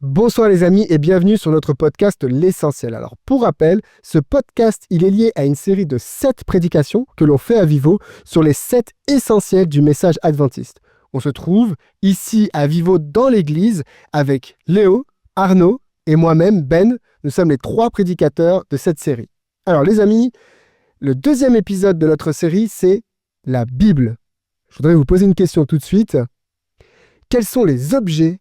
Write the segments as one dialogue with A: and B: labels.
A: Bonsoir les amis et bienvenue sur notre podcast L'Essentiel. Alors pour rappel, ce podcast il est lié à une série de 7 prédications que l'on fait à Vivo sur les 7 essentiels du message adventiste. On se trouve ici à Vivo dans l'église avec Léo, Arnaud et moi-même Ben. Nous sommes les 3 prédicateurs de cette série. Alors les amis, le deuxième épisode de notre série c'est la Bible. Je voudrais vous poser une question tout de suite. Quels sont les objets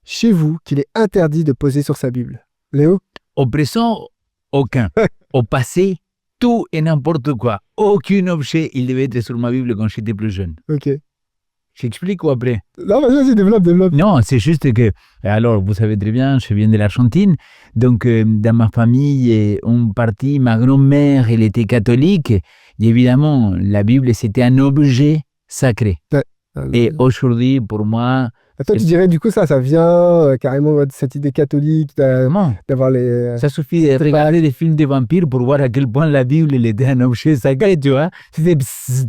A: chez vous qu'il est interdit de poser sur sa Bible? Léo?
B: Au présent, aucun. Au passé, tout et n'importe quoi. Aucun objet, il devait être sur ma Bible quand j'étais plus jeune.
A: Ok.
B: J'explique ou après?
A: Non, vas-y, développe.
B: Non, c'est juste que, alors vous savez très bien, je viens de l'Argentine, donc dans ma famille, ma grand-mère, elle était catholique, et évidemment, la Bible, c'était un objet sacré.
A: Ouais.
B: Et aujourd'hui, pour moi...
A: Toi, tu dirais du coup ça vient carrément de cette idée catholique d'avoir les...
B: Ça suffit de regarder des films de vampires pour voir à quel point la Bible elle était un objet sacré, tu vois.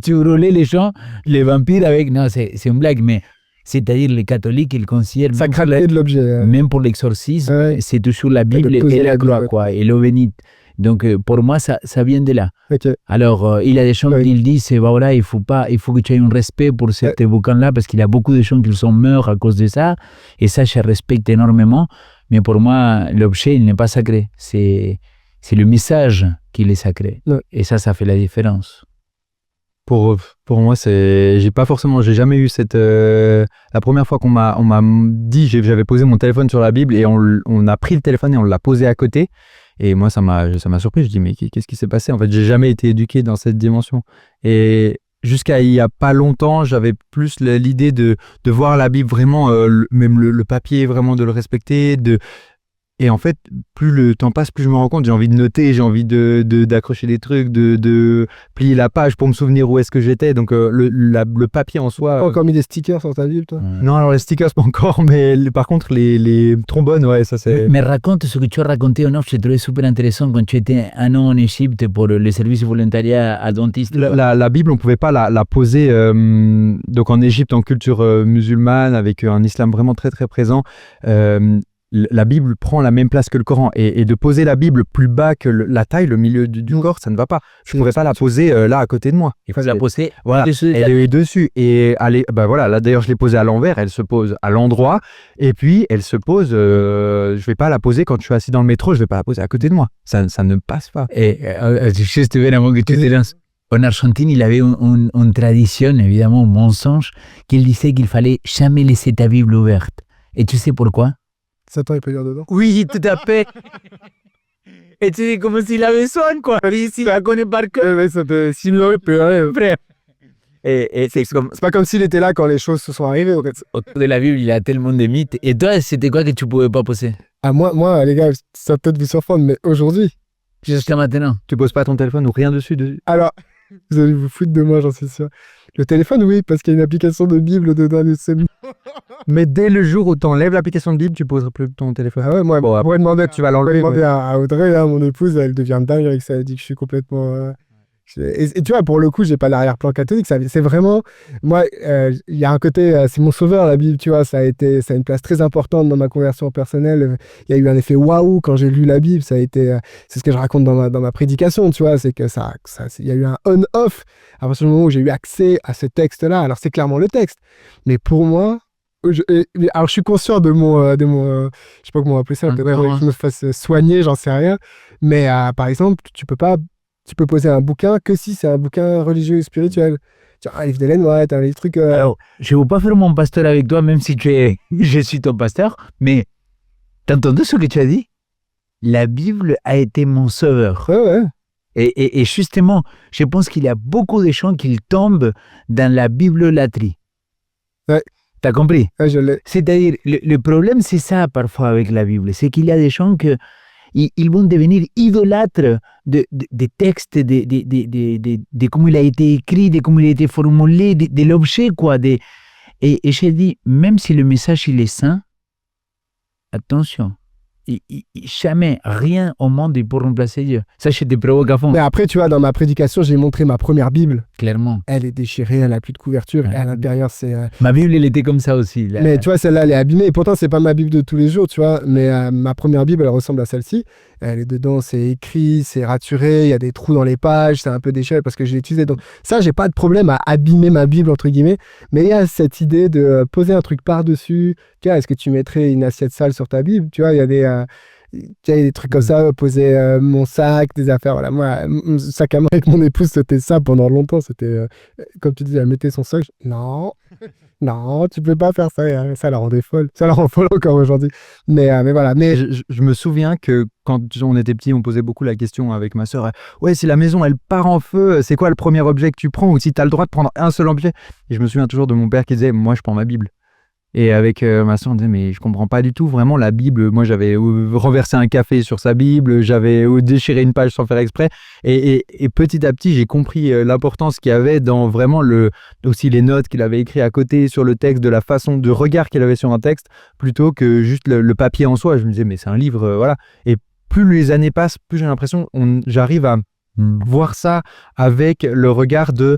B: Tu roulais les gens, les vampires avec... Non, c'est une blague, mais c'est-à-dire les catholiques, ils considèrent...
A: Sacralité de l'objet.
B: Même pour l'exorcisme,
A: ouais.
B: c'est toujours la Bible et la croix, quoi, et l'eau bénite. Donc, pour moi, ça vient de là.
A: Okay.
B: Alors, il y a des gens qui disent, voilà, il faut que tu aies un respect pour ces bouquins-là, parce qu'il y a beaucoup de gens qui sont morts à cause de ça, et ça, je respecte énormément. Mais pour moi, l'objet, il n'est pas sacré. C'est le message qui est sacré. Ouais. Et ça fait la différence.
C: Pour moi, j'ai jamais eu cette... la première fois qu'on m'a dit, j'avais posé mon téléphone sur la Bible, et on a pris le téléphone et on l'a posé à côté. Et moi, ça m'a surpris. Je dis, mais qu'est-ce qui s'est passé? En fait, j'ai jamais été éduqué dans cette dimension. Et jusqu'à il y a pas longtemps, j'avais plus l'idée de voir la Bible vraiment, même le papier, vraiment de le respecter. Et en fait, plus le temps passe, plus je me rends compte, j'ai envie de noter, j'ai envie d'accrocher des trucs, de plier la page pour me souvenir où est-ce que j'étais. Donc, le papier en soi...
A: Tu as encore mis des stickers sur ta Bible, toi?
C: Non, alors les stickers, pas encore, mais par contre, les trombones, ouais, ça c'est...
B: Mais raconte ce que tu as raconté en off, j'ai trouvé super intéressant quand tu étais un an en Égypte pour le service volontariat adventiste.
C: La Bible, on ne pouvait pas la poser donc en Égypte, en culture musulmane, avec un islam vraiment très très présent. La Bible prend la même place que le Coran, et de poser la Bible plus bas que la taille, le milieu du corps, ça ne va pas. Je ne pourrais pas la poser là à côté de moi.
B: Il faut la poser
C: dessus. Elle est dessus. Et voilà, là d'ailleurs je l'ai posée à l'envers, elle se pose à l'endroit, et puis elle se pose, je ne vais pas la poser quand je suis assis dans le métro, je ne vais pas la poser à côté de moi. Ça ne passe pas.
B: Et juste avant que tu te lances, en Argentine, il avait une tradition, évidemment, un mensonge, qu'il disait qu'il fallait jamais laisser ta Bible ouverte. Et tu sais pourquoi?
A: Satan, il peut lire dedans.
B: Oui, tout à fait. Et tu dis comme s'il avait soin, quoi. S'il la connaît par cœur.
A: Mais s'il l'aurait pu rien.
B: Et c'est
A: pas comme s'il était là quand les choses se sont arrivées. En fait.
B: Autour de la Bible, il y a tellement de mythes. Et toi, c'était quoi que tu pouvais pas poser?
A: Ah, moi, les gars, ça va peut-être vous surprendre, mais aujourd'hui...
B: Jusqu'à maintenant.
C: Tu poses pas ton téléphone ou rien dessus?
A: Alors, vous allez vous foutre de moi, j'en suis sûr. Le téléphone, oui, parce qu'il y a une application de Bible dedans.
C: Mais dès le jour où tu enlèves l'application de Bible, tu poseras plus ton téléphone.
A: Ah ouais, moi,
C: bon,
A: après, demander,
C: tu vas l'enlever.
A: Demander à Audrey, là, mon épouse, elle devient dingue avec ça. Elle dit que je suis complètement... Et tu vois, pour le coup, j'ai pas l'arrière-plan catholique. C'est vraiment... Moi, il y a un côté... c'est mon sauveur, la Bible, tu vois. Ça a une place très importante dans ma conversion personnelle. Il y a eu un effet waouh quand j'ai lu la Bible. Ça a été... c'est ce que je raconte dans ma prédication, tu vois. C'est que il y a eu un on-off à partir du moment où j'ai eu accès à ce texte-là. Alors, c'est clairement le texte. Mais pour moi... alors, je suis conscient de mon... je sais pas comment on va appeler ça. Peut-être que je me fasse soigner, j'en sais rien. Mais, par exemple, tu peux poser un bouquin que si c'est un bouquin religieux et spirituel. Tu vois, un livre d'Ellen White, un livre truc...
B: Alors, je ne veux pas faire mon pasteur avec toi, même si je suis ton pasteur, mais t'as entendu ce que tu as dit? La Bible a été mon sauveur.
A: Ouais.
B: Et justement, je pense qu'il y a beaucoup de gens qui tombent dans la biblolatrie.
A: Ouais.
B: T'as compris?
A: Ouais, je l'ai.
B: C'est-à-dire, le problème, c'est ça parfois avec la Bible. C'est qu'il y a des gens ils vont devenir idolâtres des textes, de comment il a été écrit, de comment il a été formulé, de l'objet, quoi. Et j'ai dit, même si le message il est sain, attention, jamais, rien au monde, il peut remplacer Dieu. Ça, je te provoque à fond.
A: Mais après, tu vois, dans ma prédication, j'ai montré ma première Bible.
B: Clairement.
A: Elle est déchirée, elle n'a plus de couverture. Et à l'intérieur, c'est...
B: Ma Bible, elle était comme ça aussi. Là.
A: Mais tu vois, celle-là, elle est abîmée. Et pourtant, c'est pas ma Bible de tous les jours, tu vois. Mais ma première Bible, elle ressemble à celle-ci. Elle est dedans, c'est écrit, c'est raturé. Il y a des trous dans les pages, c'est un peu déchiré parce que je l'ai utilisé. Donc ça, j'ai pas de problème à abîmer ma Bible, entre guillemets. Mais il y a cette idée de poser un truc par-dessus. Tu vois, est-ce que tu mettrais une assiette sale sur ta Bible? Tu vois, il y a des trucs comme ça, poser mon sac, des affaires. Voilà, moi, mon sac à main avec mon épouse, c'était ça pendant longtemps. C'était, comme tu dis, elle mettait son sac. Non, non, tu peux pas faire ça. Ça la rendait folle. Ça la rend folle encore aujourd'hui. Mais voilà. Mais
C: je me souviens que quand on était petit, on posait beaucoup la question avec ma sœur. Ouais, si la maison, elle part en feu, c'est quoi le premier objet que tu prends? Ou si tu as le droit de prendre un seul objet? Et je me souviens toujours de mon père qui disait, moi, je prends ma Bible. Et avec ma soeur, on disait, mais je comprends pas du tout. Vraiment, la Bible, moi, j'avais renversé un café sur sa Bible, j'avais déchiré une page sans faire exprès. Et petit à petit, j'ai compris l'importance qu'il y avait dans vraiment aussi les notes qu'il avait écrites à côté sur le texte, de la façon de regard qu'il avait sur un texte, plutôt que juste le papier en soi. Je me disais, mais c'est un livre, voilà. Et plus les années passent, plus j'ai l'impression, j'arrive à voir ça avec le regard de...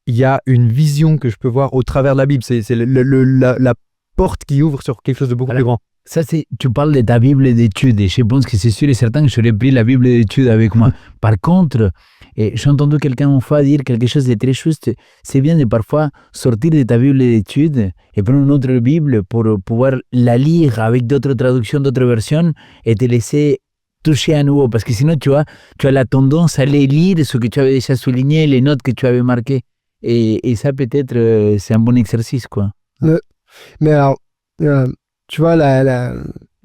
C: Il y a une vision que je peux voir au travers de la Bible. C'est la porte qui ouvre sur quelque chose de beaucoup plus grand.
B: Ça, tu parles de ta Bible d'études et je pense que c'est sûr et certain que j'aurais pris la Bible d'études avec moi. Par contre, j'ai entendu quelqu'un une fois dire quelque chose de très juste. C'est bien de parfois sortir de ta Bible d'études et prendre une autre Bible pour pouvoir la lire avec d'autres traductions, d'autres versions et te laisser toucher à nouveau. Parce que sinon, tu as la tendance à aller lire ce que tu avais déjà souligné, les notes que tu avais marquées. Et ça, peut-être, c'est un bon exercice, quoi.
A: Mais alors, tu vois, la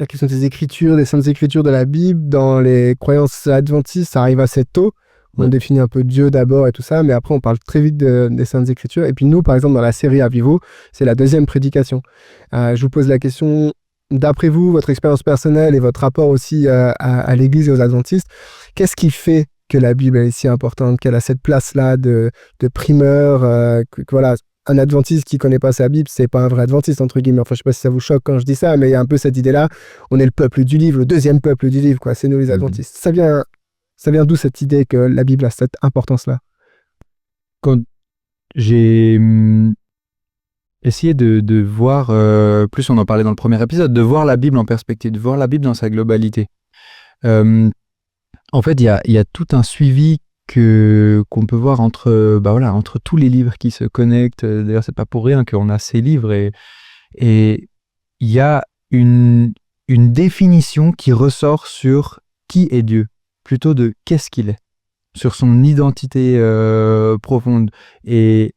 A: question des Écritures, des Saintes Écritures de la Bible, dans les croyances adventistes, ça arrive assez tôt. On définit un peu Dieu d'abord et tout ça, mais après, on parle très vite des Saintes Écritures. Et puis nous, par exemple, dans la série À Vivo, c'est la deuxième prédication. Je vous pose la question, d'après vous, votre expérience personnelle et votre rapport aussi à l'Église et aux adventistes, qu'est-ce qui fait que la Bible est si importante, qu'elle a cette place-là de primeur, que voilà, un adventiste qui connaît pas sa Bible, c'est pas un vrai adventiste, entre guillemets. Enfin, je sais pas si ça vous choque quand je dis ça, mais il y a un peu cette idée-là. On est le peuple du livre, le deuxième peuple du livre, quoi. C'est nous les adventistes. Ça vient d'où cette idée que la Bible a cette importance-là?
C: Quand j'ai essayé de voir, plus on en parlait dans le premier épisode, de voir la Bible en perspective, de voir la Bible dans sa globalité. En fait, il y a tout un suivi qu'on peut voir entre tous les livres qui se connectent. D'ailleurs, c'est pas pour rien qu'on a ces livres et il y a une définition qui ressort sur qui est Dieu, plutôt de qu'est-ce qu'il est, sur son identité profonde. Et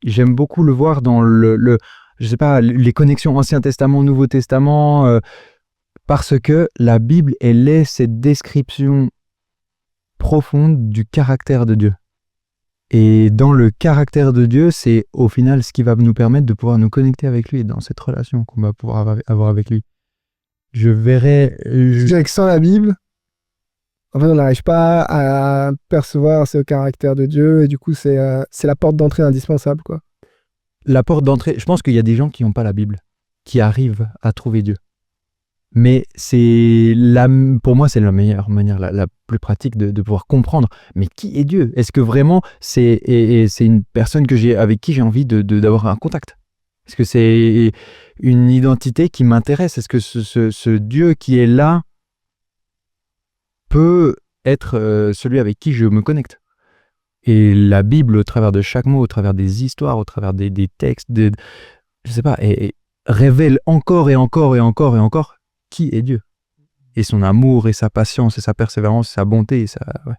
C: j'aime beaucoup le voir dans je sais pas, les connexions Ancien Testament, Nouveau Testament, parce que la Bible, elle est cette description profonde du caractère de Dieu. Et dans le caractère de Dieu, c'est au final ce qui va nous permettre de pouvoir nous connecter avec lui, dans cette relation qu'on va pouvoir avoir avec lui. Je verrais...
A: Je dirais que sans la Bible, en fait, on n'arrive pas à percevoir ce caractère de Dieu, et du coup, c'est la porte d'entrée indispensable, quoi.
C: La porte d'entrée, je pense qu'il y a des gens qui n'ont pas la Bible, qui arrivent à trouver Dieu. Mais pour moi, c'est la meilleure manière, la plus pratique de pouvoir comprendre. Mais qui est Dieu? Est-ce que vraiment c'est une personne avec qui j'ai envie d'avoir un contact? Est-ce que c'est une identité qui m'intéresse? Est-ce que ce Dieu qui est là peut être celui avec qui je me connecte? Et la Bible, au travers de chaque mot, au travers des histoires, au travers des textes, je sais pas, et révèle encore et encore et encore et encore qui est Dieu, et son amour, et sa patience, et sa persévérance, et sa bonté. Ouais.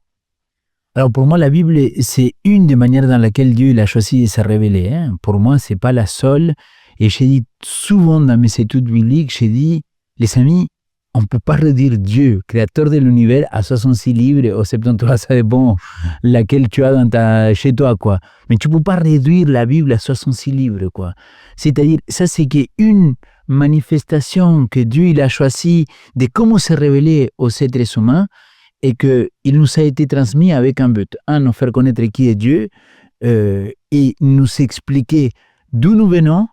B: Alors pour moi, la Bible, c'est une des manières dans laquelle Dieu il a choisi de se révéler. Hein. Pour moi, c'est pas la seule. Et j'ai dit souvent dans mes études bibliques, j'ai dit, les amis, on ne peut pas réduire Dieu, créateur de l'univers, à 66 livres, ou 73, ça dépend laquelle tu as chez toi, quoi. Mais tu ne peux pas réduire la Bible à 66 livres, quoi. C'est-à-dire, ça c'est qu'une manifestation que Dieu il a choisi de comment se révéler aux êtres humains et qu'il nous a été transmis avec un but. Un, nous faire connaître qui est Dieu et nous expliquer d'où nous venons,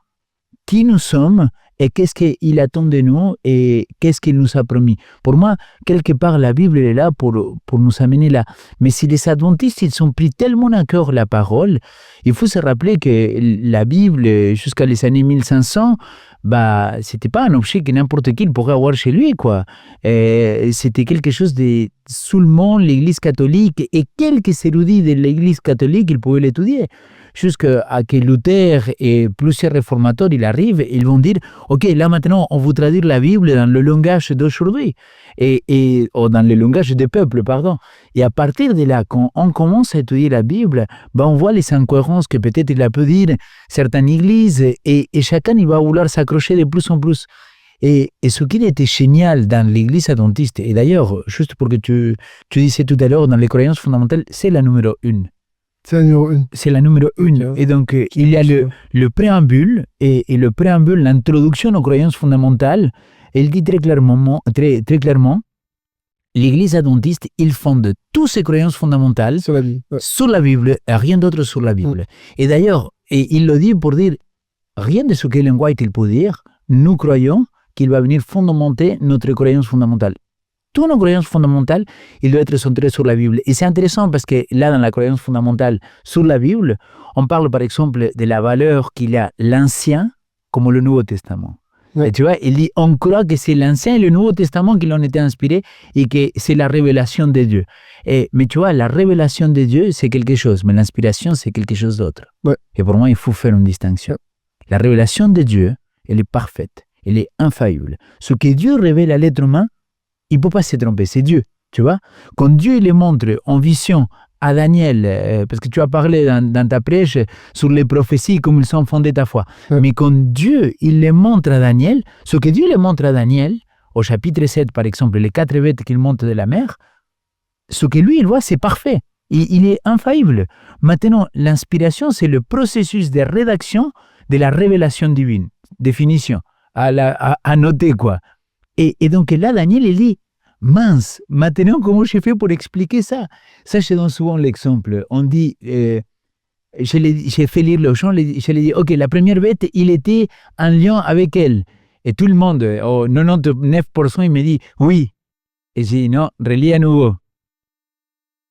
B: qui nous sommes et qu'est-ce qu'il attend de nous et qu'est-ce qu'il nous a promis. Pour moi, quelque part, la Bible elle est là pour nous amener là. Mais si les adventistes, ils ont pris tellement à cœur la parole, il faut se rappeler que la Bible, jusqu'à les années 1500, c'était pas un objet que n'importe qui pourrait avoir chez lui, quoi. Et c'était quelque chose de seulement l'Église catholique et quelques érudits de l'Église catholique, ils pouvaient l'étudier. Jusqu'à que Luther et plusieurs réformateurs, ils arrivent, ils vont dire, OK, là maintenant, on va traduire la Bible dans le langage d'aujourd'hui, ou dans le langage des peuples, pardon. Et à partir de là, quand on commence à étudier la Bible, on voit les incohérences que peut-être il a pu dire certaines églises, et chacun il va vouloir s'accrocher de plus en plus. Et ce qui était génial dans l'église adventiste, et d'ailleurs, juste pour que tu disais tout à l'heure, dans les croyances fondamentales, c'est la numéro 1.
A: C'est la numéro 1.
B: C'est la numéro 1. Okay. Et donc, il y a le préambule, et le préambule, l'introduction aux croyances fondamentales, elle dit très clairement, l'Église adventiste, il fonde toutes ses croyances fondamentales
A: sur la Bible,
B: sur la Bible et rien d'autre sur la Bible. Et d'ailleurs, il le dit pour dire, rien de ce qu'Ellen White il peut dire, nous croyons qu'il va venir fondamenter notre croyance fondamentale. Toutes nos croyances fondamentales, il doit être centré sur la Bible. Et c'est intéressant parce que là, dans la croyance fondamentale sur la Bible, on parle par exemple de la valeur qu'il y a l'Ancien comme le Nouveau Testament. Et tu vois, il dit, on croit que c'est l'Ancien et le Nouveau Testament qui l'ont été inspirés et que c'est la révélation de Dieu. Mais tu vois, la révélation de Dieu, c'est quelque chose, mais l'inspiration, c'est quelque chose d'autre. Et pour moi, il faut faire une distinction. La révélation de Dieu, elle est parfaite, elle est infaillible. Ce que Dieu révèle à l'être humain, il ne peut pas se tromper, c'est Dieu, tu vois. Quand Dieu le montre en vision à Daniel, parce que tu as parlé dans ta prêche sur les prophéties, comme ils sont fondées ta foi. Mais quand Dieu, il les montre à Daniel, ce que Dieu le montre à Daniel, au chapitre 7, par exemple, les 4 bêtes qu'il monte de la mer, ce que lui, il voit, c'est parfait. Il est infaillible. Maintenant, l'inspiration, c'est le processus de rédaction de la révélation divine. Définition, à noter, quoi. Et donc là, Daniel, il dit, mince, maintenant, comment j'ai fait pour expliquer ça? Ça, je donne souvent l'exemple. On dit, j'ai fait lire le chant, je lui ai dit, OK, la première bête, il était en lien avec elle. Et tout le monde, 99%, il me dit, oui. Et j'ai dit, non, relis à nouveau.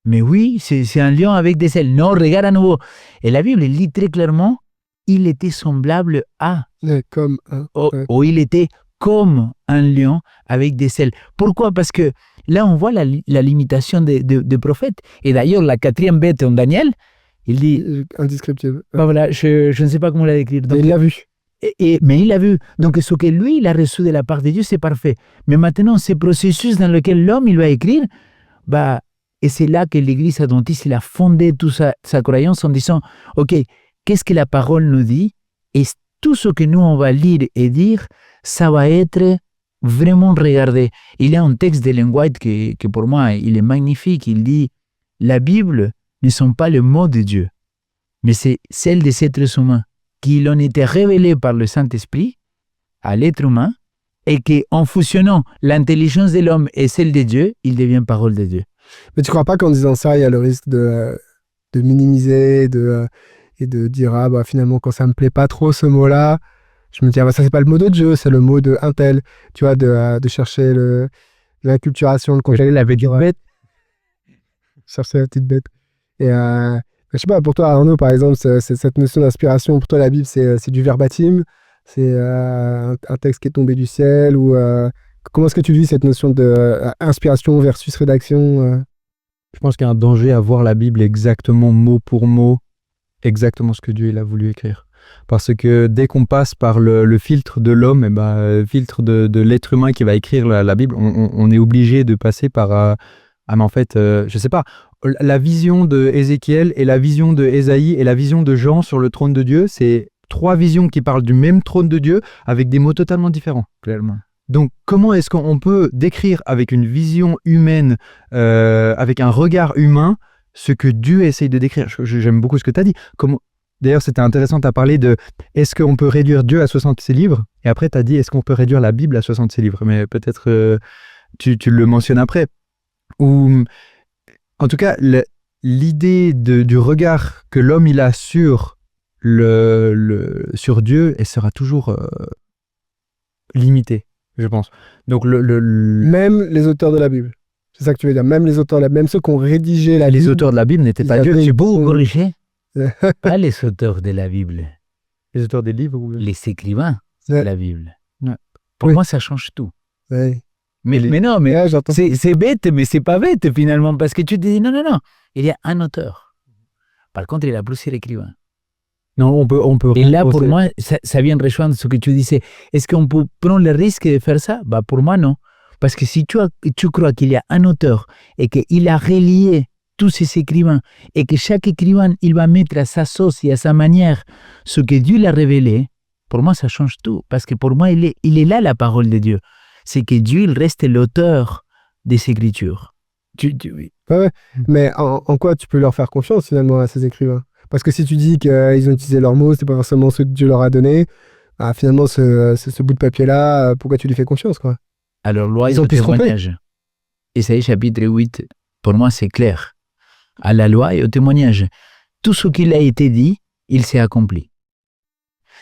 B: Mais oui, c'est un lion avec des ailes. Non, regarde à nouveau. Et la Bible, elle dit très clairement, il était semblable à.
A: Comme un.
B: Ou il était comme un lion avec des ailes. Pourquoi? Parce que là, on voit la limitation des prophètes. Et d'ailleurs, la 4e bête en Daniel, il dit...
A: Indescriptible.
B: Voilà, je ne sais pas comment la décrire.
A: Donc, il l'a vu.
B: Mais il l'a vu. Donc, ce que lui, il a reçu de la part de Dieu, c'est parfait. Mais maintenant, ce processus dans lequel l'homme, il va écrire, et c'est là que l'Église adventiste, il a fondé toute sa croyance en disant, OK, qu'est-ce que la parole nous dit? Et tout ce que nous, on va lire et dire, ça va être vraiment regardé. Il y a un texte d'Ellen White que pour moi, il est magnifique. Il dit, la Bible ne sont pas le mot de Dieu, mais c'est celle des êtres humains qui ont été révélés par le Saint-Esprit à l'être humain et qu'en fusionnant l'intelligence de l'homme et celle de Dieu, il devient parole de Dieu.
A: Mais tu ne crois pas qu'en disant ça, il y a le risque de minimiser et de dire, finalement, quand ça ne me plaît pas trop ce mot-là, je me dis, ça, c'est pas le mot de Dieu, c'est le mot de un tel. Tu vois, de chercher l'inculturation, le congéler la bête. Chercher la petite bête. Et je sais pas, pour toi, Arnaud, par exemple, cette notion d'inspiration, pour toi, la Bible, c'est du verbatim, c'est un texte qui est tombé du ciel, ou comment est-ce que tu vis cette notion d'inspiration versus rédaction
C: Je pense qu'il y a un danger à voir la Bible exactement mot pour mot, exactement ce que Dieu il a voulu écrire. Parce que dès qu'on passe par le filtre de l'homme, le filtre de l'être humain qui va écrire la Bible, on est obligé de passer par... mais en fait, je sais pas, la vision de Ézéchiel et la vision de Ésaïe et la vision de Jean sur le trône de Dieu, c'est 3 visions qui parlent du même trône de Dieu avec des mots totalement différents.
B: Clairement.
C: Donc, comment est-ce qu'on peut décrire avec une vision humaine, avec un regard humain, ce que Dieu essaye de décrire? J'aime beaucoup ce que tu as dit. D'ailleurs, c'était intéressant, tu as parlé de est-ce qu'on peut réduire Dieu à 66 livres? Et après, tu as dit est-ce qu'on peut réduire la Bible à 66 livres? Mais peut-être tu le mentionnes après. Ou, en tout cas, l'idée du regard que l'homme il a sur Dieu, elle sera toujours limité, je pense. Donc
A: Même les auteurs de la Bible. C'est ça que tu veux dire. Même les auteurs, même ceux qui ont rédigé la Bible.
C: les auteurs de la Bible n'étaient pas Dieu.
B: C'est beau corriger. Pas les auteurs de la Bible.
C: Les auteurs des livres ou...
B: Les écrivains de la Bible.
C: Ouais.
B: Pour moi, ça change tout.
A: Ouais.
B: Mais non, mais
A: Ouais,
B: c'est bête, mais c'est pas bête finalement, parce que tu te dis non, il y a un auteur. Par contre, il y a plusieurs écrivains.
C: Non, on peut.
B: Et là, pour moi, ça vient rejoindre ce que tu disais. Est-ce qu'on peut prendre le risque de faire ça? Bah, pour moi, non. Parce que si tu crois qu'il y a un auteur et qu'il a relié tous ces écrivains et que chaque écrivain, il va mettre à sa sauce et à sa manière ce que Dieu l'a révélé, pour moi, ça change tout. Parce que pour moi, il est là la parole de Dieu. C'est que Dieu, il reste l'auteur des Écritures. Oui.
A: Ouais. Mais en quoi tu peux leur faire confiance finalement à ces écrivains? Parce que si tu dis qu'ils ont utilisé leurs mots, c'est pas forcément ce que Dieu leur a donné, bah, finalement, ce bout de papier-là, pourquoi tu lui fais confiance, quoi?
B: Alors, loi et au témoignage. Isaïe chapitre 8, pour moi, c'est clair. À la loi et au témoignage. Tout ce qu'il a été dit, il s'est accompli.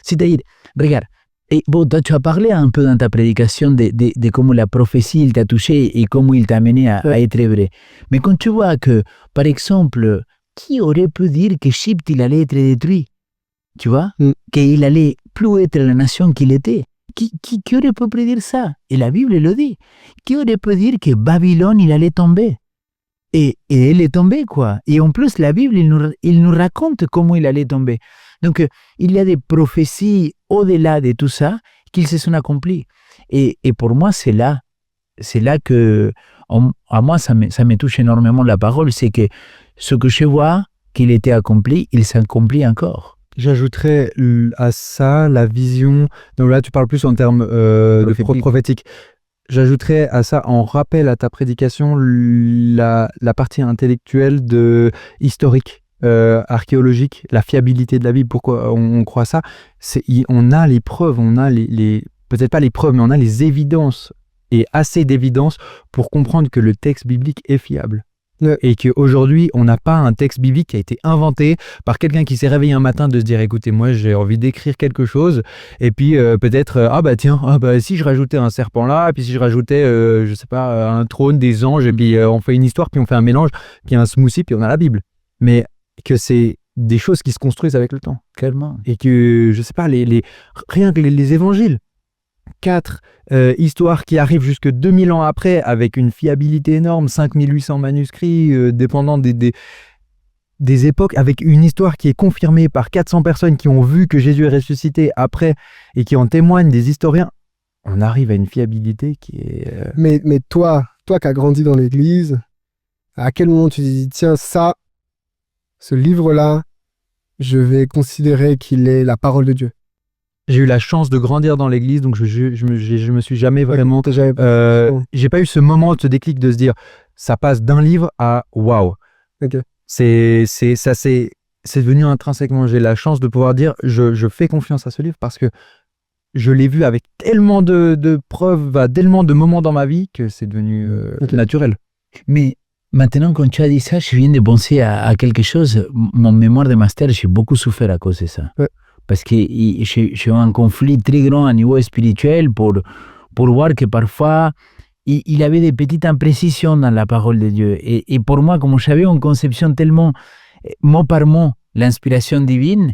B: C'est-à-dire, regarde, et bon, toi, tu as parlé un peu dans ta prédication de comment la prophétie il t'a touché et comment il t'a amené à être vrai. Mais quand tu vois que, par exemple, qui aurait pu dire que Chypre il allait être détruit? Tu vois? Qu'il allait plus être la nation qu'il était. Qui aurait pu prédire ça? Et la Bible le dit. Qui aurait pu dire que Babylone il allait tomber? Et elle est tombée, quoi. Et en plus, la Bible, il nous raconte comment il allait tomber. Donc, il y a des prophéties au-delà de tout ça qui se sont accomplies. Et pour moi, c'est là que, à moi, ça me touche énormément la parole, c'est que ce que je vois qu'il était accompli, il s'accomplit encore.
C: J'ajouterais à ça la vision, donc là tu parles plus en termes de prophétique. J'ajouterais à ça, en rappel à ta prédication, la partie intellectuelle historique. Archéologique, la fiabilité de la Bible, pourquoi on croit ça, on a les preuves, on a peut-être pas les preuves, mais on a les évidences et assez d'évidences pour comprendre que le texte biblique est fiable. Et qu'aujourd'hui, on n'a pas un texte biblique qui a été inventé par quelqu'un qui s'est réveillé un matin de se dire écoutez, moi j'ai envie d'écrire quelque chose, et puis peut-être si je rajoutais un serpent là, et puis si je rajoutais je sais pas, un trône, des anges, et puis on fait une histoire, puis on fait un mélange, puis un smoothie, puis on a la Bible. Mais que c'est des choses qui se construisent avec le temps.
B: Clairement.
C: Et que, je sais pas, rien que les évangiles, 4 histoires qui arrivent jusque 2000 ans après, avec une fiabilité énorme, 5800 manuscrits, dépendant des époques, avec une histoire qui est confirmée par 400 personnes qui ont vu que Jésus est ressuscité après, et qui en témoignent, des historiens, on arrive à une fiabilité qui est...
A: Mais toi qui as grandi dans l'église, à quel moment tu te dis, tiens, ce livre-là, je vais considérer qu'il est la parole de Dieu?
C: J'ai eu la chance de grandir dans l'église, donc je me suis jamais vraiment... j'ai pas eu ce moment, ce déclic de se dire, ça passe d'un livre à waouh.
A: Okay.
C: C'est devenu intrinsèquement. J'ai la chance de pouvoir dire, je fais confiance à ce livre parce que je l'ai vu avec tellement de preuves, tellement de moments dans ma vie que c'est devenu naturel.
B: Mais maintenant, quand tu as dit ça, je viens de penser à quelque chose. Mon mémoire de master, j'ai beaucoup souffert à cause de ça. Ouais. Parce que j'ai eu un conflit très grand à niveau spirituel pour voir que parfois, il y avait des petites imprécisions dans la parole de Dieu. Et pour moi, comme j'avais une conception tellement mot par mot, l'inspiration divine,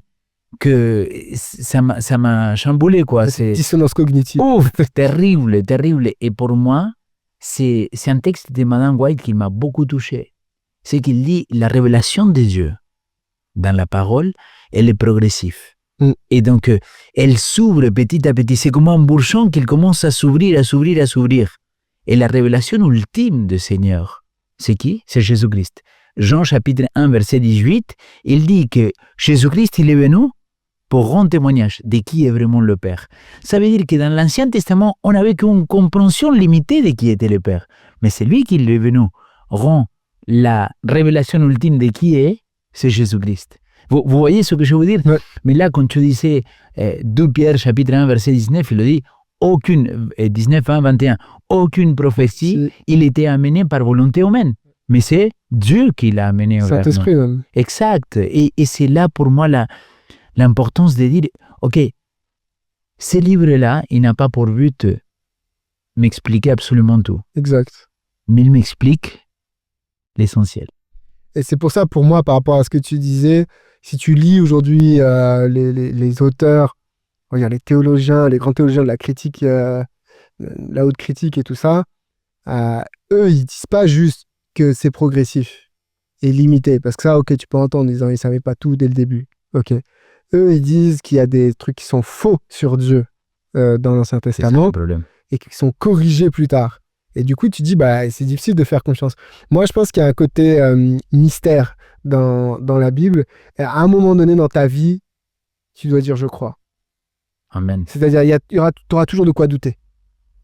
B: que ça m'a chamboulé, quoi.
A: C'est dissonance cognitive.
B: Ouf, terrible, terrible. Et pour moi, c'est un texte de Madame White qui m'a beaucoup touché. C'est qu'il dit la révélation de Dieu dans la parole, elle est progressive. Et donc, elle s'ouvre petit à petit. C'est comme un bourgeon qui commence à s'ouvrir, à s'ouvrir, à s'ouvrir. Et la révélation ultime du Seigneur, c'est qui? C'est Jésus-Christ. Jean chapitre 1, verset 18, il dit que Jésus-Christ, il est venu pour rendre témoignage de qui est vraiment le Père. Ça veut dire que dans l'Ancien Testament, on n'avait qu'une compréhension limitée de qui était le Père. Mais c'est lui qui est venu rend la révélation ultime de qui est, c'est Jésus-Christ. Vous voyez ce que je veux dire? Ouais. Mais là, quand tu disais 2 Pierre chapitre 1, verset 19, il le dit, 19, 1, 21, aucune prophétie, il était amené par volonté humaine. Mais c'est Dieu qui l'a amené au
A: Saint-Esprit même.
B: Exact. Et c'est là pour moi l'importance de dire, ok, Ce livre-là, il n'a pas pour but de m'expliquer absolument tout.
A: Exact.
B: Mais il m'explique l'essentiel.
A: Et c'est pour ça, pour moi, par rapport à ce que tu disais, si tu lis aujourd'hui les auteurs, regarde, les théologiens, les grands théologiens de la critique, la haute critique et tout ça, eux, ils disent pas juste que c'est progressif et limité. Parce que ça, ok, tu peux entendre en disant ils ne savaient pas tout dès le début. Ok. Eux, ils disent qu'il y a des trucs qui sont faux sur Dieu dans l'Ancien
B: C'est ça
A: Testament
B: le problème.
A: et qui sont corrigés plus tard. Et du coup, tu dis, bah, c'est difficile de faire confiance. Moi, je pense qu'il y a un côté mystère dans la Bible. Et à un moment donné dans ta vie, tu dois dire je crois.
B: Amen.
A: C'est-à-dire, tu auras toujours de quoi douter.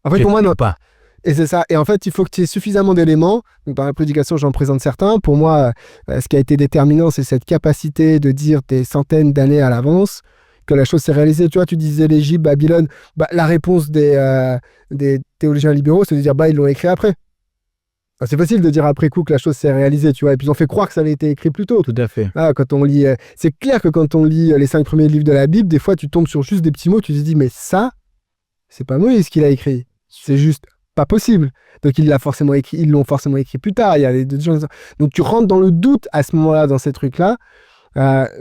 A: En fait,
B: Je
A: pour moi,
B: ne
A: non.
B: pas.
A: Et c'est ça. Et en fait, il faut que tu aies suffisamment d'éléments. Donc, dans la prédication, j'en présente certains. Pour moi, ce qui a été déterminant, c'est cette capacité de dire des centaines d'années à l'avance que la chose s'est réalisée. Tu vois, tu disais l'Égypte, Babylone. Bah, la réponse des théologiens libéraux, c'est de dire, bah, ils l'ont écrit après. Enfin, c'est facile de dire après coup que la chose s'est réalisée, tu vois. Et puis, ils ont fait croire que ça avait été écrit plus tôt.
B: Tout à fait.
A: Ah, quand on lit, c'est clair que quand on lit les 5 premiers livres de la Bible, des fois, tu tombes sur juste des petits mots, tu te dis, mais ça, c'est pas Moïse qui l'a écrit. C'est juste pas possible. Donc, ils l'ont forcément écrit plus tard. Il y a des gens... Donc, tu rentres dans le doute à ce moment-là, dans ces trucs-là.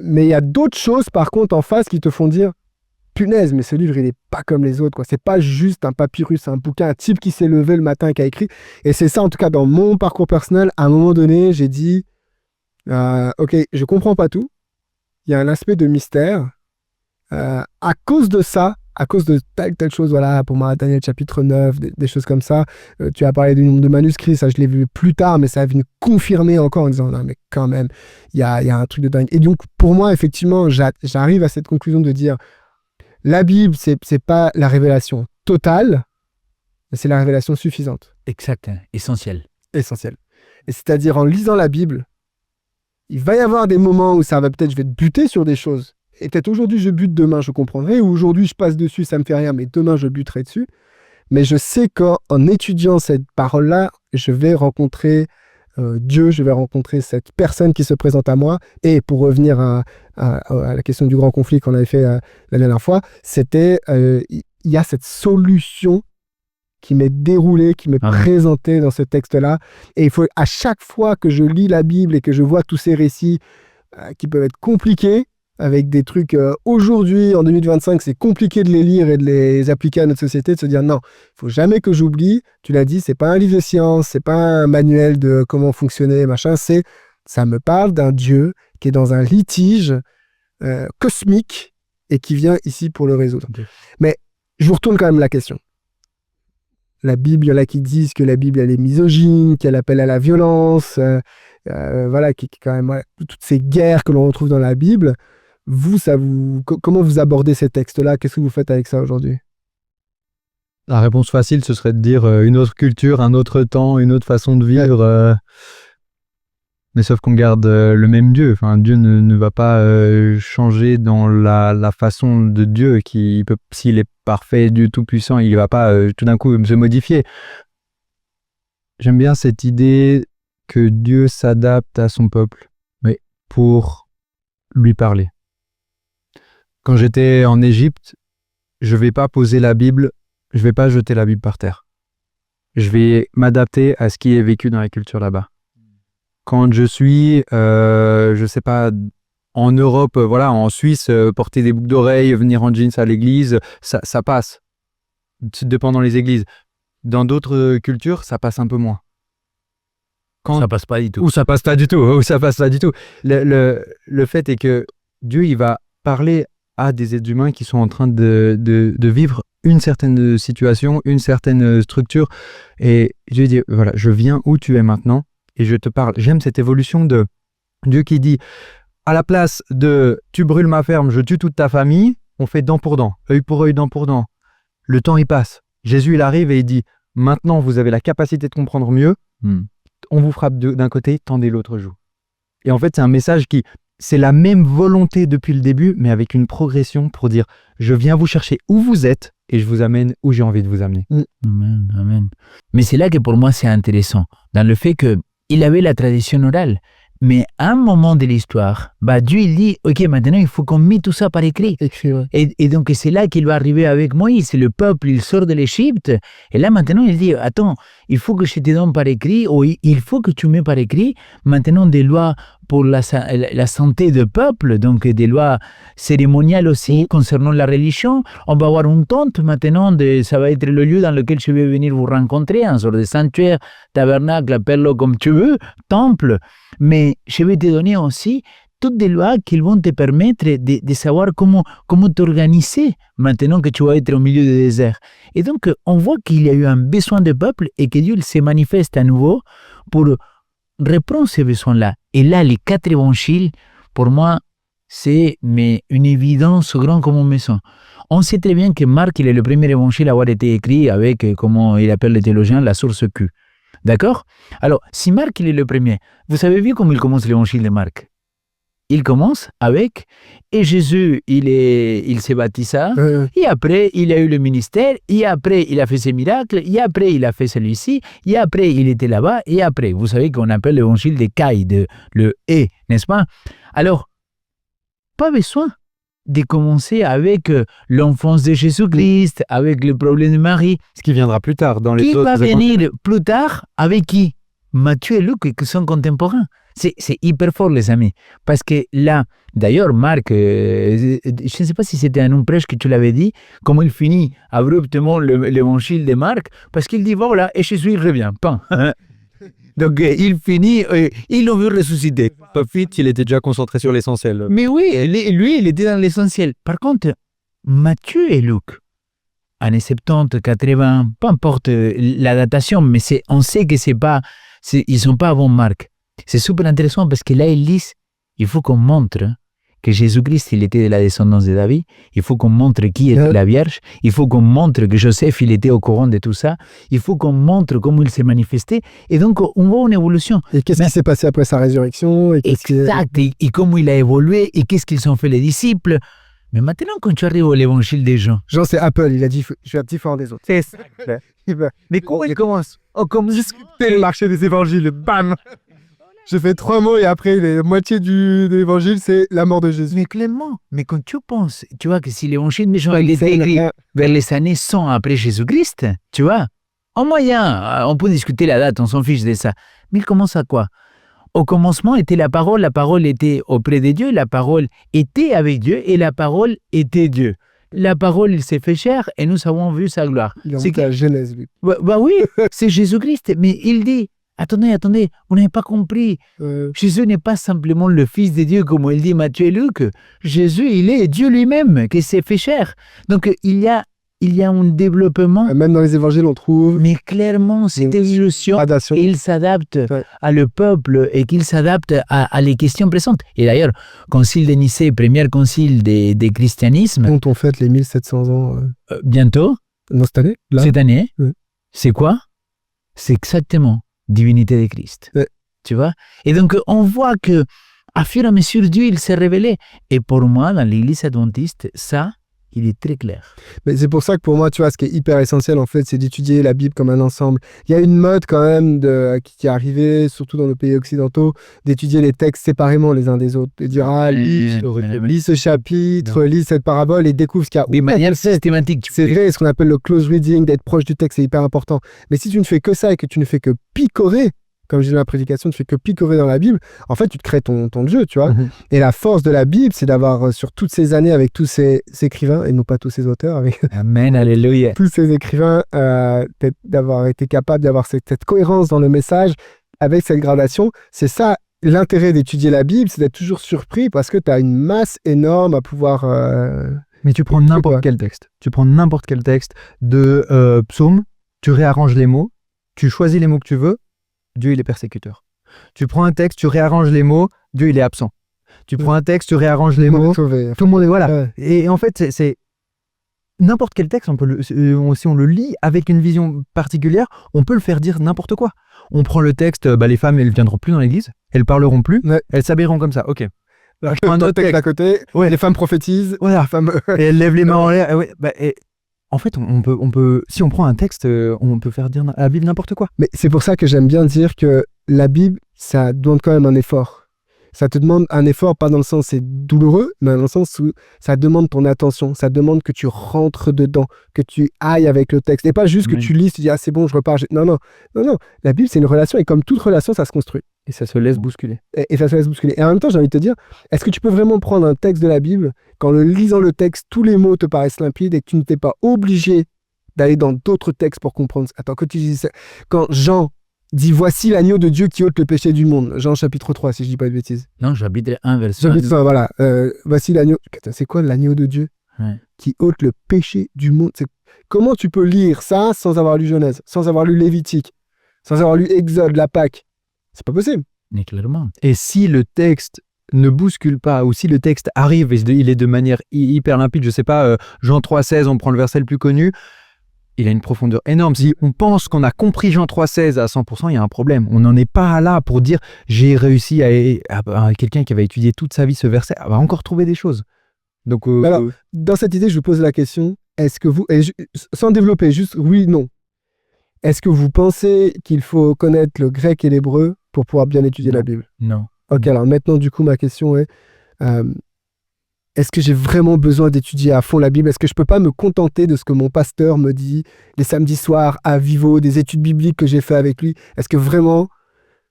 A: Mais il y a d'autres choses, par contre, en face qui te font dire, punaise, mais ce livre, il est pas comme les autres, quoi. C'est pas juste un papyrus, un bouquin, un type qui s'est levé le matin et qui a écrit. Et c'est ça, en tout cas, dans mon parcours personnel, à un moment donné, j'ai dit, ok, je comprends pas tout. Il y a un aspect de mystère. À cause de ça, à cause de telle chose, voilà, pour moi, Daniel chapitre 9, des choses comme ça. Tu as parlé du nombre de manuscrits, ça je l'ai vu plus tard, mais ça a venu confirmer encore en disant, non, mais quand même, il y a un truc de dingue. Et donc, pour moi, effectivement, j'arrive à cette conclusion de dire, la Bible, c'est pas la révélation totale, mais c'est la révélation suffisante.
B: Exact. Essentiel.
A: Essentielle. Et c'est-à-dire, en lisant la Bible, il va y avoir des moments où ça va peut-être, je vais te buter sur des choses. Et peut-être aujourd'hui, je bute, demain, je comprendrai. Ou aujourd'hui, je passe dessus, ça me fait rien, mais demain, je buterai dessus. Mais je sais qu'en étudiant cette parole-là, je vais rencontrer Dieu, je vais rencontrer cette personne qui se présente à moi. Et pour revenir à la question du grand conflit qu'on avait fait la dernière fois, c'était, il y a cette solution qui m'est déroulée, qui m'est présentée dans ce texte-là. Et il faut, à chaque fois que je lis la Bible et que je vois tous ces récits qui peuvent être compliqués, avec des trucs aujourd'hui, en 2025, c'est compliqué de les lire et de les appliquer à notre société, de se dire non, il faut jamais que j'oublie, tu l'as dit, c'est pas un livre de science, c'est pas un manuel de comment fonctionner, machin, ça me parle d'un Dieu qui est dans un litige cosmique et qui vient ici pour le résoudre. Okay. Mais je vous retourne quand même la question. La Bible, il y en a qui disent que la Bible, elle est misogyne, qu'elle appelle à la violence, voilà, qui quand même, voilà, toutes ces guerres que l'on retrouve dans la Bible. Comment vous abordez ces textes-là? Qu'est-ce que vous faites avec ça aujourd'hui?
C: La réponse facile, ce serait de dire une autre culture, un autre temps, une autre façon de vivre. Mais sauf qu'on garde le même Dieu. Enfin, Dieu ne va pas changer dans la façon de Dieu. S'il est parfait, Dieu tout-puissant, il ne va pas tout d'un coup se modifier. J'aime bien cette idée que Dieu s'adapte à son peuple, mais pour lui parler. Quand j'étais en Égypte, je ne vais pas poser la Bible, je ne vais pas jeter la Bible par terre. Je vais m'adapter à ce qui est vécu dans la culture là-bas. Quand je suis, je ne sais pas, en Europe, voilà, en Suisse, porter des boucles d'oreilles, venir en jeans à l'église, ça passe, dépendant les églises. Dans d'autres cultures, ça passe un peu moins.
B: Ça passe pas du tout.
C: Ou ça passe pas du tout. Ou ça passe pas du tout. Le fait est que Dieu, il va parler à des êtres humains qui sont en train de vivre une certaine situation, une certaine structure. Et Dieu dit, voilà, je viens où tu es maintenant et je te parle. J'aime cette évolution de Dieu qui dit, à la place de tu brûles ma ferme, je tue toute ta famille, on fait dent pour dent, œil pour œil, dent pour dent. Le temps, il passe. Jésus, il arrive et il dit, maintenant, vous avez la capacité de comprendre mieux. On vous frappe d'un côté, tendez l'autre joue. Et en fait, c'est un message c'est la même volonté depuis le début, mais avec une progression pour dire, je viens vous chercher où vous êtes et je vous amène où j'ai envie de vous amener.
B: Amen, amen. Mais c'est là que pour moi, c'est intéressant, dans le fait qu'il avait la tradition orale, Mais à un moment de l'histoire, Dieu il dit, ok, maintenant il faut qu'on mette tout ça par écrit.
A: Ouais.
B: Et donc c'est là qu'il va arriver avec Moïse. Le peuple, il sort de l'Égypte. Et là maintenant, il dit, attends, il faut que je te donne par écrit, ou il faut que tu mets par écrit maintenant des lois pour la santé du peuple, donc des lois cérémoniales aussi concernant la religion. On va avoir une tente maintenant, ça va être le lieu dans lequel je vais venir vous rencontrer, un sort de sanctuaire, tabernacle, appelle-le comme tu veux, temple. Mais je vais te donner aussi toutes des lois qui vont te permettre de savoir comment t'organiser maintenant que tu vas être au milieu du désert. Et donc, on voit qu'il y a eu un besoin de peuple et que Dieu se manifeste à nouveau pour répondre à ces besoins-là. Et là, les 4 évangiles, pour moi, c'est une évidence grand comme une maison. On sait très bien que Marc, il est le premier évangile à avoir été écrit avec, comment il appelle les théologiens, la source Q. D'accord? Alors, si Marc, il est le premier, vous avez vu comment il commence l'évangile de Marc? Il commence avec « Et Jésus, il s'est baptisé, et après, il a eu le ministère, et après, il a fait ses miracles, et après, il a fait celui-ci, et après, il était là-bas, et après. » Vous savez qu'on appelle l'évangile de Caïn, le « et », n'est-ce pas? Alors, pas besoin de commencer avec l'enfance de Jésus-Christ, avec le problème de Marie.
C: Ce qui viendra plus tard dans les
B: Qui
C: autres
B: va venir plus tard avec qui? Matthieu et Luc, qui sont contemporains. C'est hyper fort, les amis. Parce que là, d'ailleurs, Marc, je ne sais pas si c'était un prêche que tu l'avais dit, comment il finit abruptement l'évangile de Marc, parce qu'il dit, voilà, et Jésus, il revient. Pan. Donc, il finit, ils l'ont vu ressusciter.
C: Pas vite, il était déjà concentré sur l'essentiel.
B: Mais oui, lui, il était dans l'essentiel. Par contre, Matthieu et Luc, années 70, 80, peu importe la datation, mais on sait que ils ne sont pas avant Marc. C'est super intéressant parce que là, ils disent, il faut qu'on montre que Jésus-Christ, il était de la descendance de David, il faut qu'on montre qui était la Vierge, il faut qu'on montre que Joseph, il était au courant de tout ça, il faut qu'on montre comment il s'est manifesté, et donc on voit une évolution.
A: Et qu'est-ce qui s'est passé après sa résurrection
B: Exact, et comment il a évolué, et qu'est-ce qu'ils ont fait les disciples. Mais maintenant, quand tu arrives à l'évangile des gens...
A: Jean, c'est Apple, il a dit, je suis différent des autres.
B: C'est ça.
A: Mais comment il commence? On commence à discuter le marché des évangiles, bam. Je fais 3 mots et après, la moitié de l'évangile, c'est la mort de Jésus.
B: Mais clairement, mais quand tu penses, tu vois que si l'évangile des gens il était écrit vers les années 100 après Jésus-Christ, tu vois, en moyen, on peut discuter la date, on s'en fiche de ça. Mais il commence à quoi? Au commencement était la parole était auprès de Dieu, la parole était avec Dieu et la parole était Dieu. La parole, il s'est fait chair et nous avons vu sa gloire.
A: Il est la Genèse, lui.
B: Bah oui, c'est Jésus-Christ, mais il dit, attendez, vous n'avez pas compris. Jésus n'est pas simplement le Fils de Dieu, comme il dit Matthieu et Luc. Jésus, il est Dieu lui-même, qui s'est fait chair. Donc, il y a un développement.
A: Même dans les évangiles, on trouve...
B: Mais clairement, cette évolution, il s'adapte à le peuple et qu'il s'adapte à les questions présentes. Et d'ailleurs, Concile de Nicée, premier concile des christianismes...
A: Dont on fête les 1700 ans...
B: bientôt.
A: Non, cette année là.
B: Cette année. C'est quoi? C'est exactement divinité de Christ. Tu vois? Et donc, on voit que à fur et à mesure, Dieu, il s'est révélé. Et pour moi, dans l'église adventiste, ça... il est très clair.
A: Mais c'est pour ça que pour moi, tu vois, ce qui est hyper essentiel, en fait, c'est d'étudier la Bible comme un ensemble. Il y a une mode quand même qui est arrivée, surtout dans nos pays occidentaux, d'étudier les textes séparément les uns des autres. Et dire, lis ce chapitre, lis cette parabole et découvre ce qu'il y a.
B: De manière systématique.
A: C'est vrai, ce qu'on appelle le close reading, d'être proche du texte, c'est hyper important. Mais si tu ne fais que ça et que tu ne fais que picorer, comme je dis dans la prédication, tu fais que picorer dans la Bible, en fait, tu te crées ton jeu, tu vois. Et la force de la Bible, c'est d'avoir, sur toutes ces années, avec tous ces écrivains, et non pas tous ces auteurs, avec
B: Amen, alléluia.
A: tous ces écrivains, d'avoir été capable d'avoir cette cohérence dans le message, avec cette gradation. C'est ça, l'intérêt d'étudier la Bible, c'est d'être toujours surpris, parce que tu as une masse énorme à pouvoir...
C: Mais tu prends n'importe quel texte. Tu prends n'importe quel texte de psaume, tu réarranges les mots, tu choisis les mots que tu veux, Dieu, il est persécuteur. Tu prends un texte, tu réarranges les mots, Dieu, il est absent. Tu prends un texte, tu réarranges les mots, tout le monde est... Voilà. Et en fait, c'est n'importe quel texte, si on le lit avec une vision particulière, on peut le faire dire n'importe quoi. On prend le texte, les femmes, elles ne viendront plus dans l'église, elles parleront plus, elles s'habilleront comme ça, ok.
A: Alors, je prends un autre texte à côté, les femmes prophétisent,
C: voilà. Et elles lèvent les mains en l'air, en fait, on peut, si on prend un texte, on peut faire dire à la Bible n'importe quoi.
A: Mais c'est pour ça que j'aime bien dire que la Bible, ça demande quand même un effort. Ça te demande un effort, pas dans le sens c'est douloureux, mais dans le sens où ça demande ton attention, ça demande que tu rentres dedans, que tu ailles avec le texte. Et pas juste que
B: Oui.
A: tu lis, tu dis ah c'est bon, je repars. Non, non, non, non. La Bible, c'est une relation et comme toute relation, ça se construit.
C: Et ça se laisse bousculer.
A: Et ça se laisse bousculer. Et en même temps, j'ai envie de te dire, est-ce que tu peux vraiment prendre un texte de la Bible, qu'en le lisant le texte, tous les mots te paraissent limpides et que tu n'étais pas obligé d'aller dans d'autres textes pour comprendre. Attends, quand Jean dit voici l'agneau de Dieu qui ôte le péché du monde. Jean chapitre 3, si je dis pas de bêtises.
B: Non, chapitre 1, verset
A: Chapitre 1, voilà. Voici l'agneau. Attends, c'est quoi l'agneau de Dieu
B: Ouais.
A: qui ôte le péché du monde? Comment tu peux lire ça sans avoir lu Genèse, sans avoir lu Lévitique, sans avoir lu Exode, la Pâque? C'est pas possible.
B: Mais clairement.
C: Et si le texte ne bouscule pas, ou si le texte arrive et il est de manière hyper limpide, je sais pas, Jean 3,16, on prend le verset le plus connu, il a une profondeur énorme. Si on pense qu'on a compris Jean 3,16 à 100%, il y a un problème. On n'en est pas là pour dire j'ai réussi à quelqu'un qui avait étudié toute sa vie ce verset, va encore trouver des choses. Donc,
A: Alors, dans cette idée, je vous pose la question, est-ce que vous, sans développer, juste oui, non, est-ce que vous pensez qu'il faut connaître le grec et l'hébreu pour pouvoir bien étudier la Bible?
B: Non.
A: Ok, alors maintenant, du coup, ma question est, est-ce que j'ai vraiment besoin d'étudier à fond la Bible? Est-ce que je peux pas me contenter de ce que mon pasteur me dit les samedis soirs à Vivo, des études bibliques que j'ai fait avec lui? Est-ce que vraiment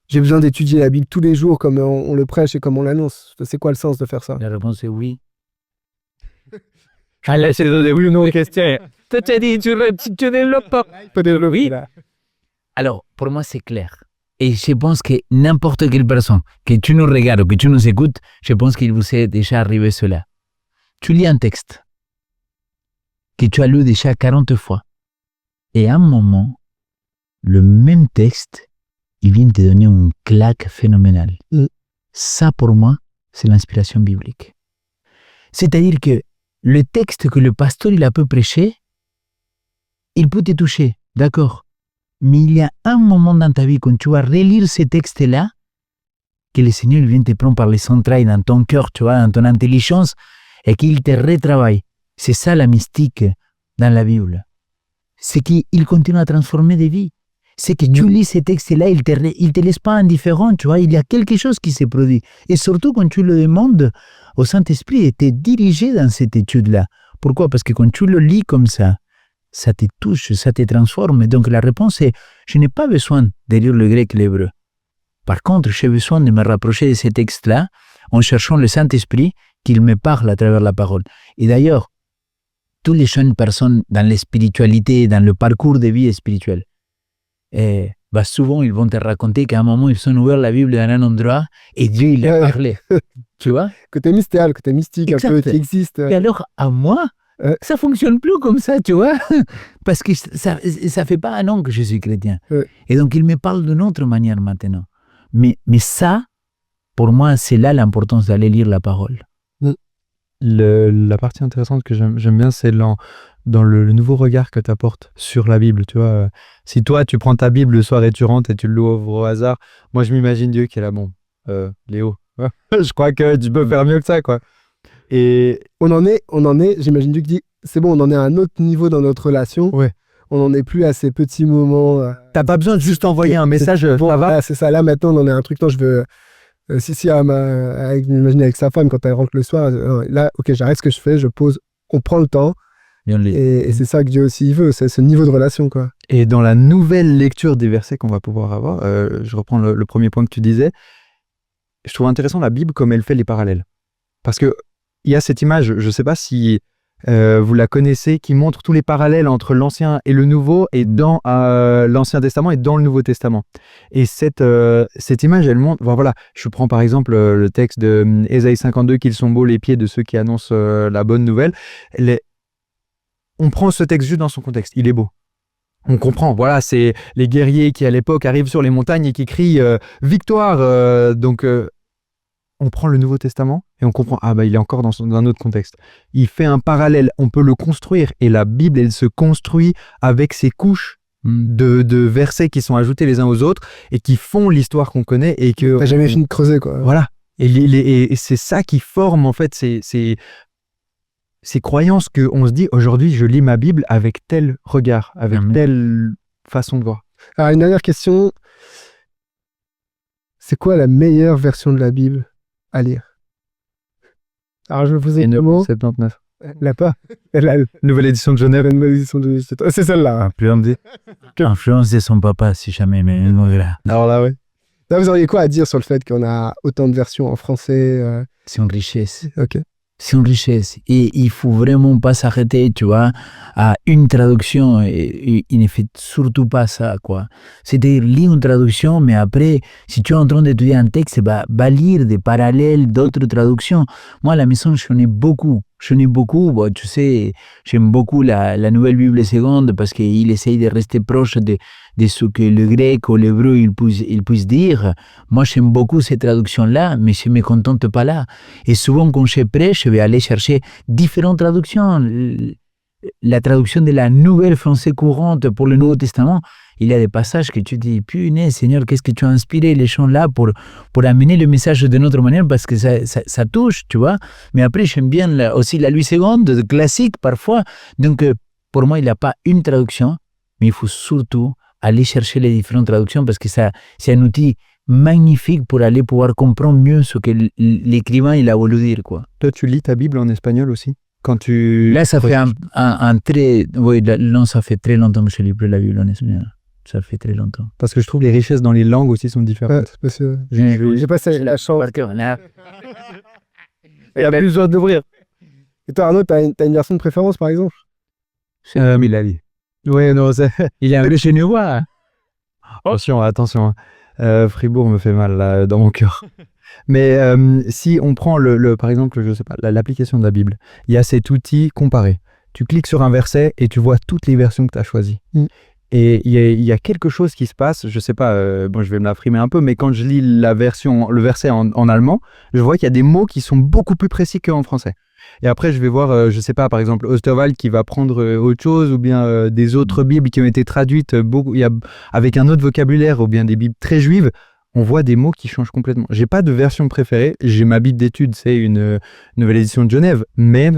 A: j'ai besoin d'étudier la Bible tous les jours comme on le prêche et comme on l'annonce? C'est quoi le sens de faire ça?
B: La réponse est oui.
C: là, c'est des oui ou non questions.
B: Tu t'es dit, tu développes pas.
A: Peut-être
B: Oui. Alors, pour moi, c'est clair. Et je pense que n'importe quelle personne, que tu nous regardes ou que tu nous écoutes, je pense qu'il vous est déjà arrivé cela. Tu lis un texte que tu as lu déjà 40 fois. Et à un moment, le même texte, il vient te donner une claque phénoménale. Ça, pour moi, c'est l'inspiration biblique. C'est-à-dire que le texte que le pasteur il a peu prêché, il peut te toucher, d'accord. Mais il y a un moment dans ta vie quand tu vas relire ces textes-là, que le Seigneur il vient te prendre par les entrailles dans ton cœur, tu vois, dans ton intelligence, et qu'il te retravaille. C'est ça la mystique dans la Bible. C'est qu'il continue à transformer des vies. C'est que tu lis ces textes-là, il te laisse pas indifférent, tu vois, il y a quelque chose qui se produit. Et surtout quand tu le demandes au Saint-Esprit et t'es dirigé dans cette étude-là. Pourquoi? Parce que quand tu le lis comme ça te touche, ça te transforme. Donc la réponse est, je n'ai pas besoin de lire le grec et l'hébreu. Par contre, j'ai besoin de me rapprocher de ces textes-là en cherchant le Saint-Esprit qu'il me parle à travers la parole. Et d'ailleurs, toutes les jeunes personnes dans la spiritualité, dans le parcours de vie spirituelle, souvent ils vont te raconter qu'à un moment ils ont ouvert la Bible dans un endroit et Dieu il a parlé. Tu vois?
A: Côté mystère, côté mystique,
B: Exact.
A: un peu qui existe.
B: Et alors, à moi, ça fonctionne plus comme ça, tu vois? Parce que ça fait pas un an que je suis chrétien. Et donc, il me parle d'une autre manière maintenant. Mais ça, pour moi, c'est là l'importance d'aller lire la parole.
C: La partie intéressante que j'aime bien, c'est dans le nouveau regard que tu apportes sur la Bible. Tu vois, si toi, tu prends ta Bible le soir et tu rentres et tu l'ouvres au hasard, moi, je m'imagine Dieu qui est là, bon, Léo, je crois que tu peux faire mieux que ça, quoi. Et
A: on en est, j'imagine Dieu qui dit, c'est bon, on en est à un autre niveau dans notre relation.
C: Ouais.
A: On n'en est plus à ces petits moments.
C: T'as pas besoin de juste envoyer un message,
A: bon,
C: ça va.
A: C'est ça, là maintenant, on en est à un truc, non, je veux... avec sa femme, quand elle rentre le soir, là, ok, j'arrête ce que je fais, je pose, on prend le temps. Et c'est ça que Dieu aussi veut, c'est ce niveau de relation, quoi.
C: Et dans la nouvelle lecture des versets qu'on va pouvoir avoir, je reprends le premier point que tu disais, je trouve intéressant la Bible comme elle fait les parallèles. Parce que il y a cette image, je ne sais pas si vous la connaissez, qui montre tous les parallèles entre l'Ancien et le Nouveau, et dans l'Ancien Testament et dans le Nouveau Testament. Et cette image, elle montre, voilà, je prends par exemple le texte de Ésaïe 52, qu'ils sont beaux les pieds de ceux qui annoncent la bonne nouvelle. On prend ce texte juste dans son contexte, il est beau. On comprend, voilà, c'est les guerriers qui à l'époque arrivent sur les montagnes et qui crient victoire. Donc on prend le Nouveau Testament et on comprend, il est encore dans un autre contexte. Il fait un parallèle, on peut le construire, et la Bible, elle se construit avec ces couches de versets qui sont ajoutés les uns aux autres et qui font l'histoire qu'on connaît et que...
A: T'as jamais fini de creuser, quoi.
C: Voilà. Et c'est ça qui forme, en fait, ces croyances qu'on se dit, aujourd'hui, je lis ma Bible avec tel regard, avec telle façon de voir.
A: Alors, une dernière question. C'est quoi la meilleure version de la Bible à lire. Alors, je vous ai dit comment
C: 79.
A: Elle l'a pas. Elle a
C: Nouvelle édition de Genève.
A: une nouvelle édition de... C'est celle-là.
B: Influence de son papa, si jamais, mais voilà.
C: Alors là, ouais.
A: Là, vous auriez quoi à dire sur le fait qu'on a autant de versions en français
B: C'est une richesse.
A: Ok.
B: C'est une richesse. Et il faut vraiment pas s'arrêter, tu vois, à une traduction. Et il ne fait surtout pas ça, quoi. C'est-à-dire, lire une traduction, mais après, si tu es en train d'étudier un texte, va lire des parallèles d'autres traductions. Moi, à la maison, j'en ai beaucoup. Bon, tu sais, j'aime beaucoup la Nouvelle Bible seconde parce qu'il essaye de rester proche de ce que le grec ou l'hébreu il puisse dire. Moi, j'aime beaucoup ces traductions-là, mais je ne me contente pas là. Et souvent, quand je prêche, je vais aller chercher différentes traductions. La traduction de la Nouvelle Français courante pour le Nouveau Testament, il y a des passages que tu dis, punaise, Seigneur, qu'est-ce que tu as inspiré les gens là pour amener le message de notre manière parce que ça touche, tu vois. Mais après, j'aime bien aussi la Louis II, classique parfois. Donc, pour moi, il n'y a pas une traduction, mais il faut surtout aller chercher les différentes traductions parce que c'est un outil magnifique pour aller pouvoir comprendre mieux ce que l'écrivain il a voulu dire, quoi.
C: Toi, tu lis ta Bible en espagnol aussi? Quand tu...
B: Là, ça fait un très... Oui, non, ça fait très longtemps que je lis plus la Bible en espagnol. Ça fait très longtemps.
C: Parce que je trouve les richesses dans les langues aussi sont différentes.
A: C'est parce que j'ai passé la chance.
B: Là.
A: Il y a plus besoin d'ouvrir. Et toi, Arnaud, t'as une version de préférence, par exemple?
C: Il a dit. Ouais, non, c'est...
B: Il est anglais genevois.
C: Attention. Fribourg me fait mal là, dans mon cœur. Mais si on prend par exemple, je sais pas, l'application de la Bible, il y a cet outil comparé. Tu cliques sur un verset et tu vois toutes les versions que tu as choisies. Et il y a quelque chose qui se passe, je sais pas, bon, je vais me la frimer un peu, mais quand je lis le verset en allemand, je vois qu'il y a des mots qui sont beaucoup plus précis qu'en français. Et après, je vais voir, je sais pas, par exemple, Osterwald qui va prendre autre chose, ou bien des autres Bibles qui ont été traduites avec un autre vocabulaire, ou bien des Bibles très juives. On voit des mots qui changent complètement. J'ai pas de version préférée. J'ai ma Bible d'études, c'est une nouvelle édition de Genève. Mais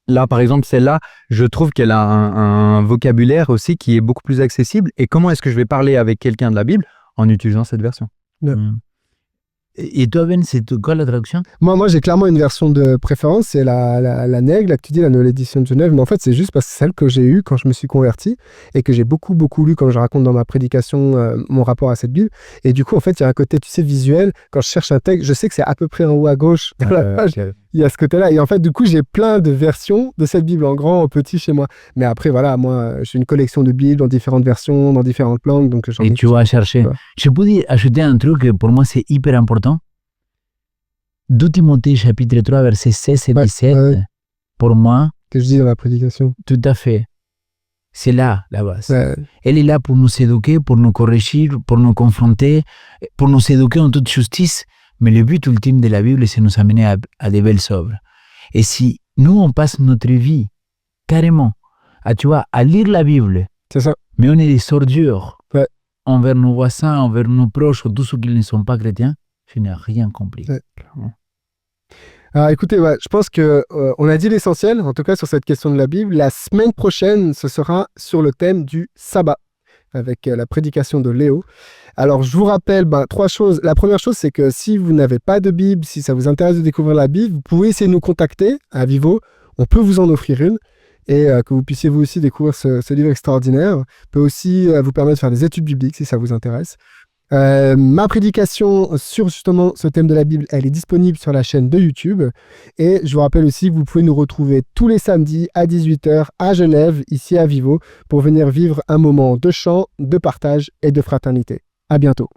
C: là, par exemple, celle-là, je trouve qu'elle a un vocabulaire aussi qui est beaucoup plus accessible. Et comment est-ce que je vais parler avec quelqu'un de la Bible en utilisant cette version?
B: Et toi, Ben, c'est quoi la traduction?
A: Moi, j'ai clairement une version de préférence, c'est la Nègre, là que tu dis, la nouvelle édition de Genève. Mais en fait, c'est juste parce que c'est celle que j'ai eue quand je me suis converti et que j'ai beaucoup lu quand je raconte dans ma prédication mon rapport à cette Bible. Et du coup, en fait, il y a un côté, tu sais, visuel. Quand je cherche un texte, je sais que c'est à peu près en haut à gauche dans la page. Il y a ce côté-là. Et en fait, du coup, j'ai plein de versions de cette Bible en grand, en petit chez moi. Mais après, voilà, moi, j'ai une collection de Bibles dans différentes versions, dans différentes langues. Donc
B: et tu vas chercher. Je peux ajouter un truc, pour moi, c'est hyper important. 2 Timothée, chapitre 3, versets 16 et 17, pour moi...
A: Que je dis dans la prédication.
B: Tout à fait. C'est là, la base. Elle est là pour nous éduquer, pour nous corriger, pour nous confronter, pour nous éduquer en toute justice. Mais le but ultime de la Bible, c'est nous amener à des belles œuvres. Et si nous, on passe notre vie, carrément, à lire la Bible,
A: c'est ça.
B: Mais on est des ordures envers nos voisins, envers nos proches, tous ceux qui ne sont pas chrétiens, je n'ai rien compris.
A: Alors écoutez, je pense qu'on a dit l'essentiel, en tout cas sur cette question de la Bible. La semaine prochaine, ce sera sur le thème du sabbat, avec la prédication de Léo. Alors je vous rappelle 3 choses. La première chose, c'est que si vous n'avez pas de Bible, si ça vous intéresse de découvrir la Bible, vous pouvez essayer de nous contacter à Vivo. On peut vous en offrir une. Et que vous puissiez vous aussi découvrir ce livre extraordinaire. Peut aussi vous permettre de faire des études bibliques si ça vous intéresse. Ma prédication sur justement ce thème de la Bible, elle est disponible sur la chaîne de YouTube. Et je vous rappelle aussi que vous pouvez nous retrouver tous les samedis à 18h à Genève, ici à Vivo, pour venir vivre un moment de chant, de partage et de fraternité. À bientôt.